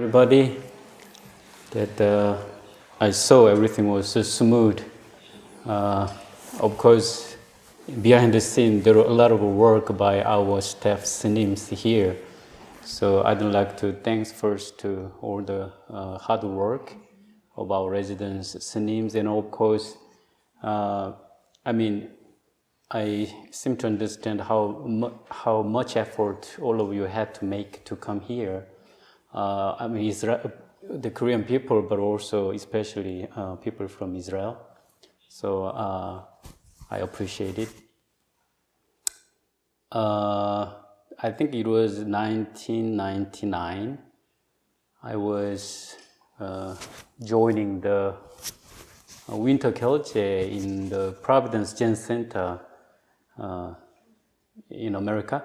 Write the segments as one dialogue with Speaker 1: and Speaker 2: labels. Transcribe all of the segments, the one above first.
Speaker 1: everybody that I saw everything was so smooth. Of course, behind the scene, there are a lot of work by our staff Sunims here. So I'd like to thanks first to all the hard work of our residents Sunims, and of course, I seem to understand how much effort all of you had to make to come here. Israel, the Korean people, but also especially people from Israel. So I appreciate it. I think it was 1999. I was joining the Winter Kyol Che in the Providence Zen Center in America.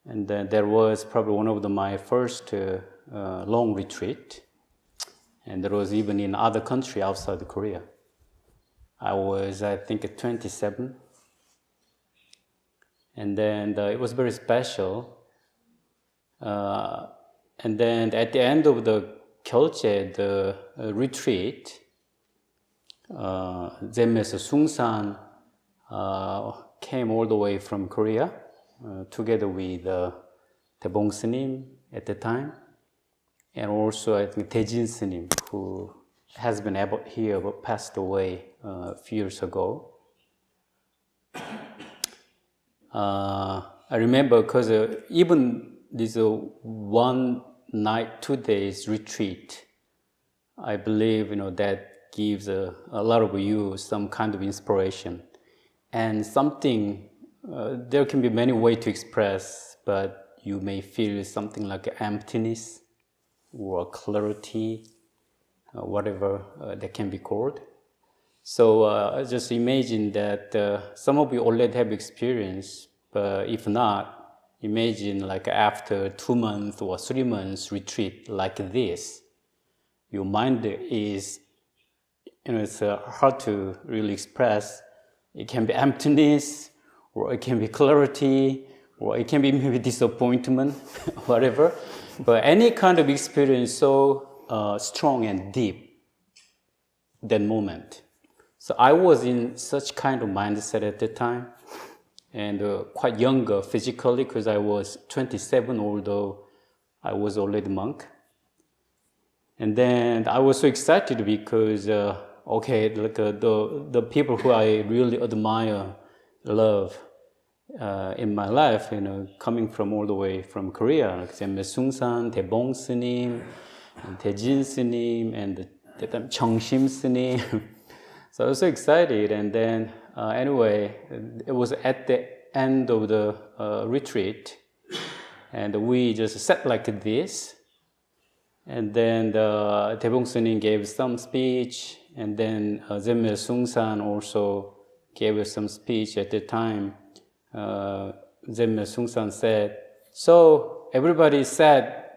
Speaker 1: And then there was probably one of my first long retreat. And there was even in other country outside Korea. I was, I think, 27. And then it was very special. And then at the end of the Kyolche, the retreat, Zen Master Seung Sahn came all the way from Korea together with Wol Sunim at the time, and also I think Dae Sunim, who has been here but passed away a few years ago. I remember because even this 1 night, 2 days retreat, I believe that gives a lot of you some kind of inspiration and something. There can be many ways to express, but you may feel something like emptiness or clarity, whatever that can be called. So just imagine that some of you already have experience, but if not, imagine like after 2 months or 3 months retreat like this, your mind is, it's hard to really express. It can be emptiness, or it can be clarity, or it can be maybe disappointment, whatever. But any kind of experience so strong and deep, that moment. So I was in such kind of mindset at the time, and quite younger physically, because I was 27, although I was already monk. And then I was so excited because, the people who I really admire, love in my life, coming from all the way from Korea, like Zen Master Seung Sahn, Wol Sunim, and Dae Sunim, and Chongshim Sunim. So I was so excited, and then anyway, it was at the end of the retreat, and we just sat like this, and then Wol Sunim gave some speech, and then Zen Master Seung Sahn also gave some speech at the time. Zen Master Seung Sahn said, so everybody said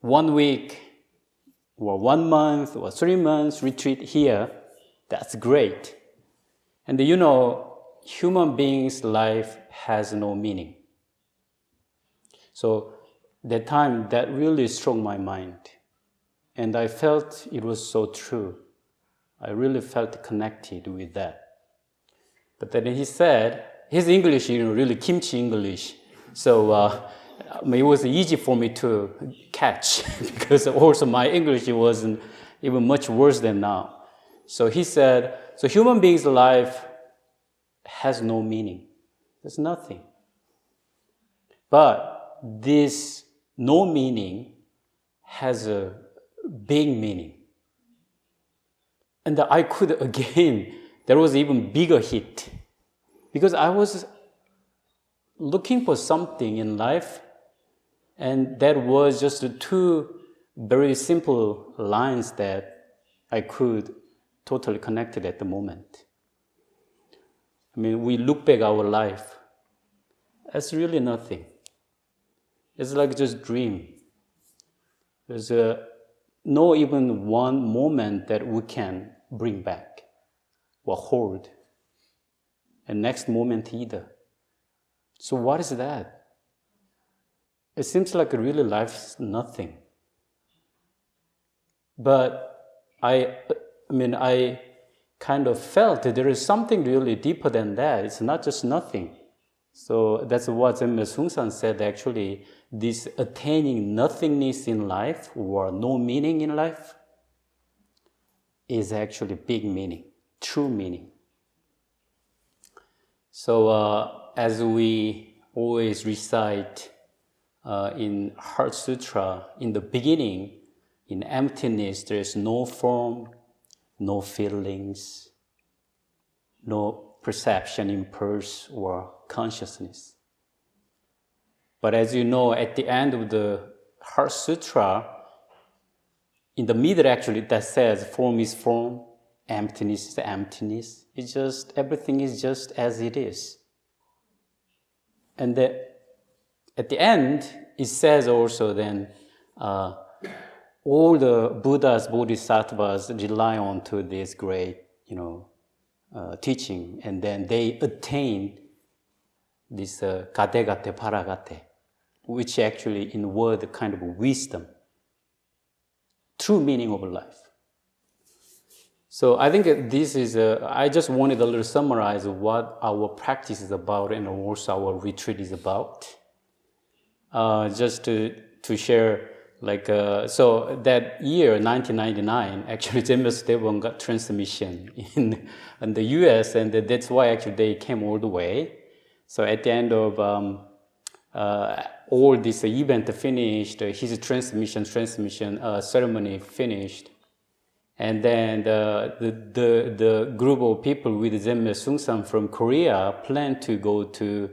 Speaker 1: 1 week or 1 month or 3 months retreat here, that's great. And human beings' life has no meaning. So that time, that really struck my mind. And I felt it was so true. I really felt connected with that. But then he said, his English, really kimchi English. So it was easy for me to catch because also my English wasn't even much worse than now. So he said, so human beings' life has no meaning. There's nothing. But this no meaning has a big meaning. And I could, again, there was even bigger hit. Because I was looking for something in life, and that was just 2 very simple lines that I could totally connect at the moment. We look back our life, it's really nothing. It's like just dream. There's no even one moment that we can bring back or hold. And next moment either. So what is that? It seems like really life's nothing. But I kind of felt that there is something really deeper than that. It's not just nothing. So that's what Zen Master Seung Sahn said, actually, this attaining nothingness in life or no meaning in life is actually big meaning, true meaning. So as we always recite in Heart Sutra, in the beginning, in emptiness, there is no form, no feelings, no perception, impulse, or consciousness. But as you know, at the end of the Heart Sutra, in the middle actually that says form is form, emptiness is emptiness. It's just, everything is just as it is. And at the end, it says also then, all the Buddhas, Bodhisattvas rely on to this great, teaching, and then they attain this gadegate paragate, which actually in word kind of wisdom, true meaning of life. So I think this is, I just wanted a little summarize what our practice is about and also our retreat is about. Just to share, so that year, 1999, actually Zen Master Tan Wol got transmission in the US, and that's why actually they came all the way. So at the end of all this event finished, his transmission ceremony finished, and then the group of people with Zen Master Seung Sahn from Korea planned to go to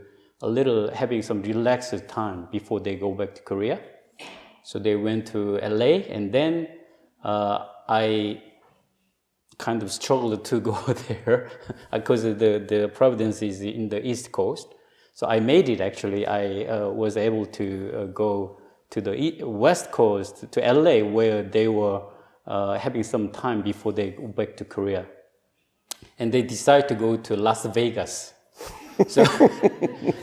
Speaker 1: having some relaxed time before they go back to Korea. So they went to LA, and then I kind of struggled to go there because the Providence is in the East Coast. So I made it actually. I was able to go to the West Coast, to LA, where they were having some time before they go back to Korea. And they decided to go to Las Vegas. So,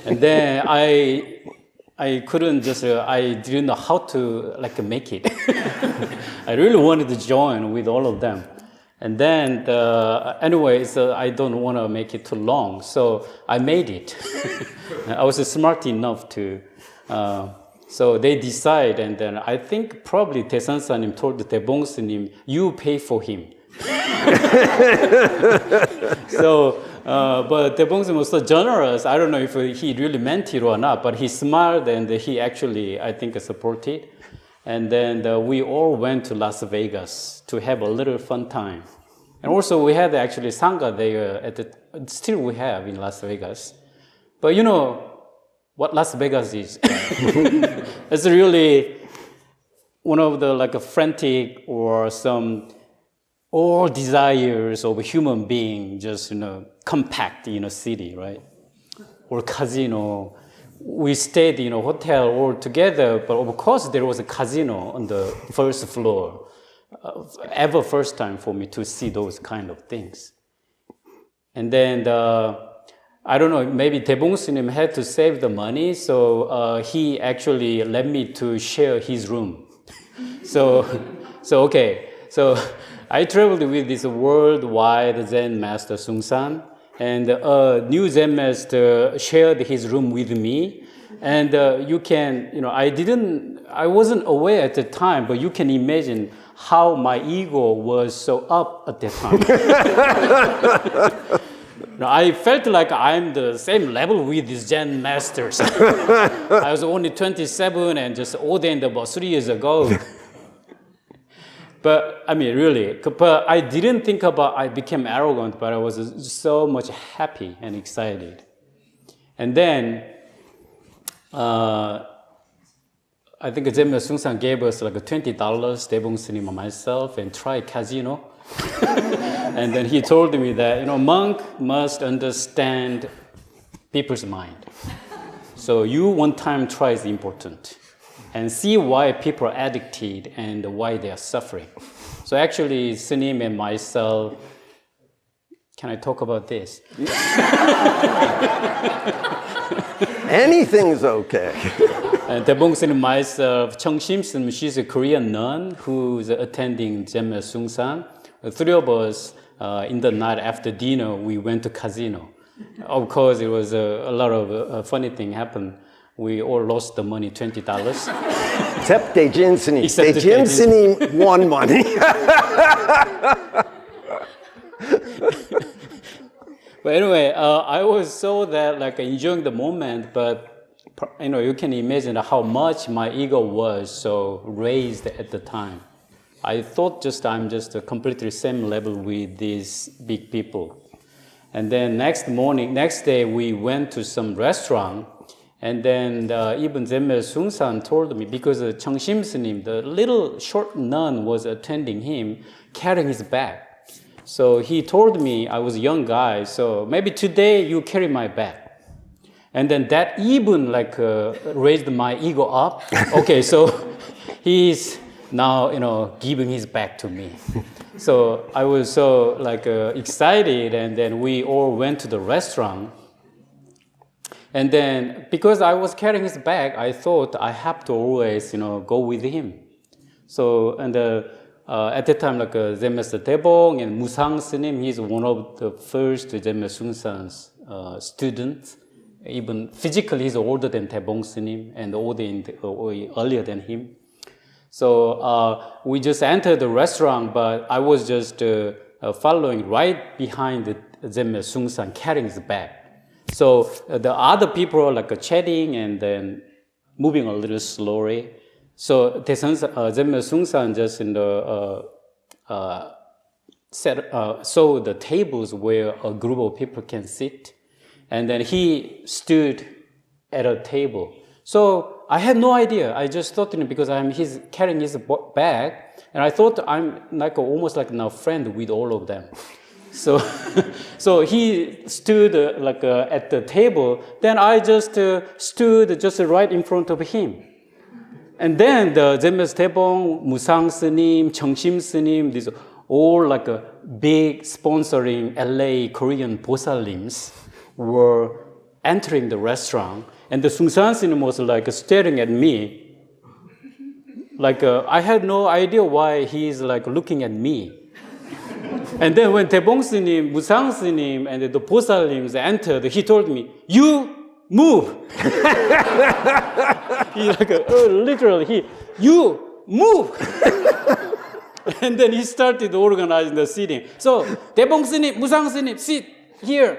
Speaker 1: and then I couldn't just, I didn't know how to make it. I really wanted to join with all of them. And then, anyway, so I don't want to make it too long. So I made it. I was smart enough to, so they decide, and then I think probably Taesan Sanim told Taebong Sunim, you pay for him. So, but Taebong Sunim was so generous. I don't know if he really meant it or not, but he smiled and he actually, I think, supported. And then we all went to Las Vegas to have a little fun time. And also we had actually Sangha there, still we have in Las Vegas. But you know what Las Vegas is? It's really one of the frantic or some all desires of a human being just compact in a city, right? Or casino. We stayed in a hotel all together, but of course there was a casino on the first floor. Ever first time for me to see those kind of things. And then I don't know, maybe Taebong Sunim had to save the money, so he actually let me to share his room. So okay, so I traveled with this worldwide Zen Master Seung Sahn, and a new Zen Master shared his room with me. And you can, I wasn't aware at the time, but you can imagine how my ego was so up at that time. I felt like I'm the same level with these Zen masters. I was only 27 and just ordained about 3 years ago. But I mean, really, but I didn't think I became arrogant, but I was so much happy and excited. And then, I think Zen Master Seung Sahn gave us $20, Taebong Sunim and myself, and try casino. And then he told me that, monk must understand people's mind. So you one time try is important. And see why people are addicted and why they are suffering. So actually, Sunim and myself, can I talk about this?
Speaker 2: Anything's okay.
Speaker 1: Daebong Sunim, myself, Chung Shim, she's a Korean nun who's attending Zen Master Seung Sahn. The three of us, in the night after dinner, we went to casino. Of course, it was a lot of funny thing happened. We all lost the money, $20.
Speaker 2: Except Daejin Sunim.
Speaker 1: Except
Speaker 2: Daejin
Speaker 1: Daejin.
Speaker 2: Sunim won money.
Speaker 1: But anyway, I was so that like enjoying the moment, but you can imagine how much my ego was so raised at the time. I thought I'm just a completely same level with these big people. And then next day, we went to some restaurant, and then even Zen Master Seung Sahn told me, because Chung Shim Sunim, the little short nun, was attending him, carrying his bag. So he told me, I was a young guy, so maybe today you carry my bag. And then that even raised my ego up. Okay, so he's now giving his bag to me. So I was so excited, and then we all went to the restaurant. And then because I was carrying his bag, I thought I have to always go with him. So at that time, Zen Master Daebong and Musangsa, he's one of the first Zen Master Seung Sahn's students. Even physically, he's older than Daebong Sunim and earlier than him. So we just entered the restaurant, but I was just following right behind the Zen Master Seung Sahn, carrying his bag. So the other people are chatting and then moving a little slowly. So Zen Master Seung Sahn just saw the tables where a group of people can sit, and then he stood at a table. So I had no idea. I just thought because he's carrying his bag, and I thought I'm almost like now friend with all of them. So, so he stood at the table. Then I just stood just right in front of him. And then the Zen Master Daebong, Musangsa, Chung Shim Sunim, these all a big sponsoring LA Korean posalims were entering the restaurant. And the Seung Sahn Sunim was staring at me. I had no idea why he's looking at me. And then when Daebong Sunim, Musang Sunim, and the posalims entered, he told me, "You move." You move. And then he started organizing the seating. So Daebong Sunim, Musang Sunim, sit here.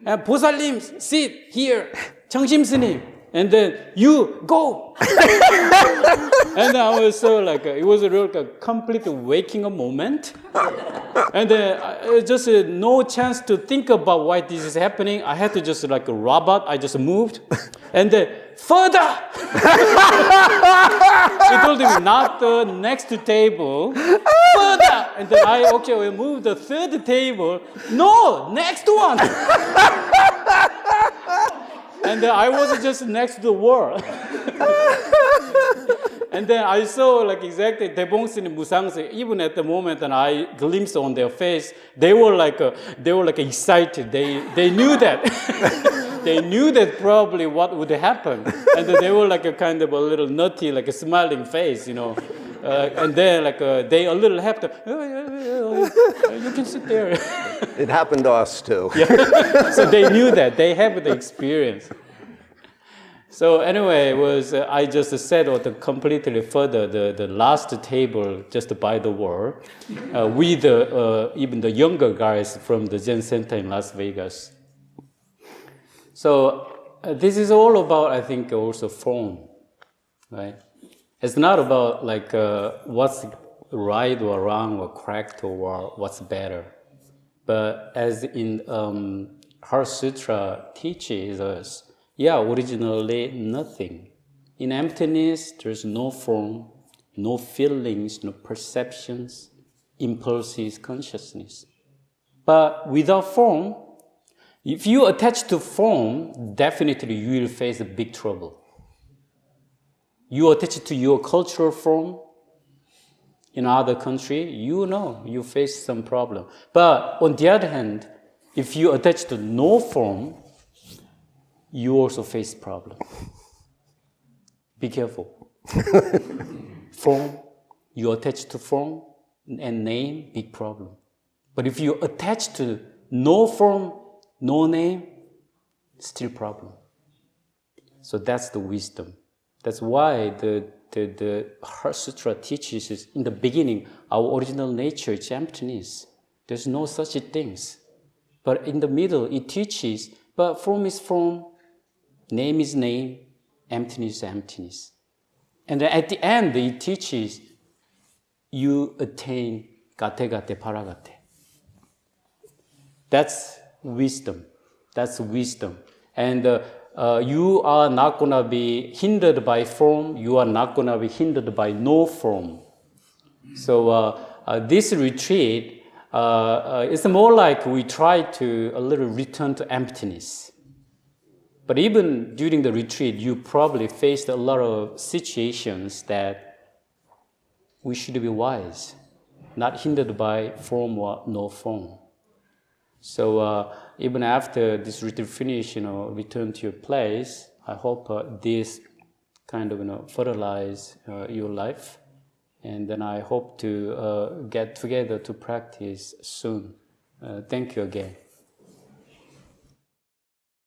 Speaker 1: And posalims, sit here. Chung Shim Sunim. And then you go. And I was so it was a real complete waking up moment. And then just no chance to think about why this is happening. I had to just a robot. I just moved. And then further. He told me not the next table. Further. And then we moved the third table. No, next one. And then I was just next to the wall. And then I saw exactly Daebong Sunim, Musangsa, even at the moment, and I glimpsed on their face, they were excited. They knew that. They knew that probably what would happen. And then they were kind of a little nutty, smiling face, and then they a little happy. You can sit there.
Speaker 2: It happened to us too.
Speaker 1: Yeah. So they knew that. They have the experience. So anyway, I just sat completely further, the last table just by the wall, with even the younger guys from the Zen Center in Las Vegas. So this is all about, I think, also form, right? It's not about what's right or wrong or correct or what's better. But as in Heart Sutra teaches us, originally nothing. In emptiness, there's no form, no feelings, no perceptions, impulses, consciousness. But without form, if you attach to form, definitely you will face a big trouble. You attach to your cultural form in other country, you face some problem. But on the other hand, if you attach to no form, you also face problem. be careful. Form, you attach to form and name, big problem. But if you attach to no form, no name, still problem. So that's the wisdom. That's why the Heart Sutra teaches us in the beginning, our original nature is emptiness. There's no such things. But in the middle, it teaches, but form is form, name is name, emptiness is emptiness. And then at the end, it teaches you attain gate gate paragate. That's wisdom. That's wisdom. And you are not going to be hindered by form. You are not going to be hindered by no form. So this retreat is more like we try to a little return to emptiness. But even during the retreat, you probably faced a lot of situations that we should be wise, not hindered by form or no form. So even after this retreat finish, return to your place, I hope this kind of fertilize your life, and then I hope to get together to practice soon. Thank you again.